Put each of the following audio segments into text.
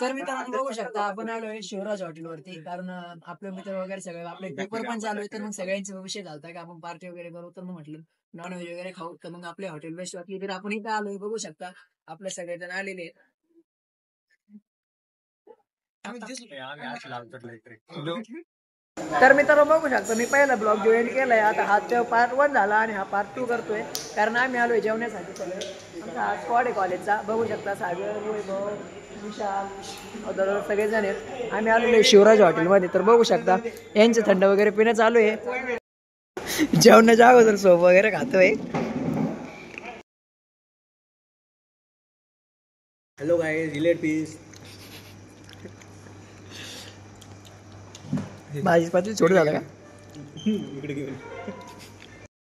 तर मित्रांनो बघू शकता आपण आलोय शिवराज हॉटेलवरती, कारण आपले मित्र वगैरे सगळे आपले पेपर पण चालू आहे. तर मग सगळ्यांचा विषय झालता की आपण पार्टी वगैरे करू. तर मग म्हटलं नॉनव्हेज वगैरे खाऊ. तर मग आपले हॉटेल बेस्ट वाटली तर आपण इथं आलोय. बघू शकता आपले सगळेजण आलेले आहेत. तर मित्रांनो बघू शकता मी पहिला ब्लॉग जॉईन केलाय. आता हा पार्ट 1 झाला आणि हा पार्ट 2 करतोय, कारण आम्ही आलोय जेवण्यासाठी सगळे. आमचा हा स्क्वॉड आहे कॉलेजचा. बघू शकता सागर, वैभव, विशाल, अदर सगळेजण आहेत. आम्ही आलेलो शिवराज हॉटेलमध्ये. तर बघू शकता यांचे थंड वगैरे पिणं चालू आहे. जेवणाच्या अगोदर सोप वगैरे खातोय. Hello guys, relate piece. भाजी पातळी छोटी झालं का इकडे घेऊन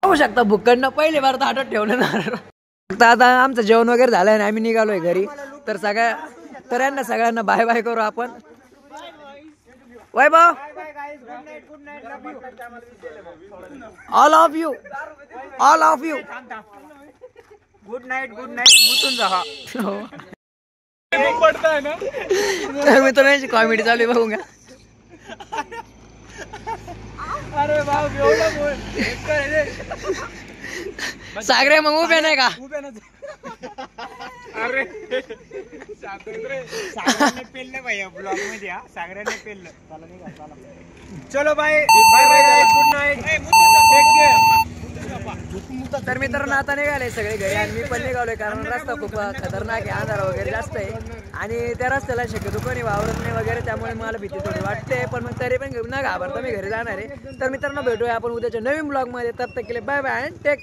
बघू शकता भुक्कडनं पहिले बार तर हातात ठेवलं ना. आता आमचं जेवण वगैरे झालंय आणि आम्ही निघालोय घरी. तर यांना सगळ्यांना बाय बाय करू आपण. Vaibhav, all of you, all of you, good night, good night. मुतून जा. तर मित्रांची कॉमेडी चालू आहे, बघू का. अरे भाऊ एवढं बोल. सागरे मग उभे नाही का. अरे सागराने पेललं भैया ब्लॉग मध्ये. हा सागराने पेललं. चलो bye bye bye, good night, take care. तर मित्रांनो आता निघाले सगळे घरी आणि मी पण निघालोय, कारण रस्ता खूप खतरनाक आहे. अंधारा वगैरे जास्त आहे आणि त्या रस्त्याला शक्यतो कोणी वावरत नाही वगैरे, त्यामुळे मला भीती थोडी वाटते. पण मग तरी पण न घाबरता मी घरी जाणार आहे. तर मित्रांनो भेटूया आपण उद्याच्या नवीन ब्लॉग मध्ये. तब तक के लिए बाय बाय, टेक.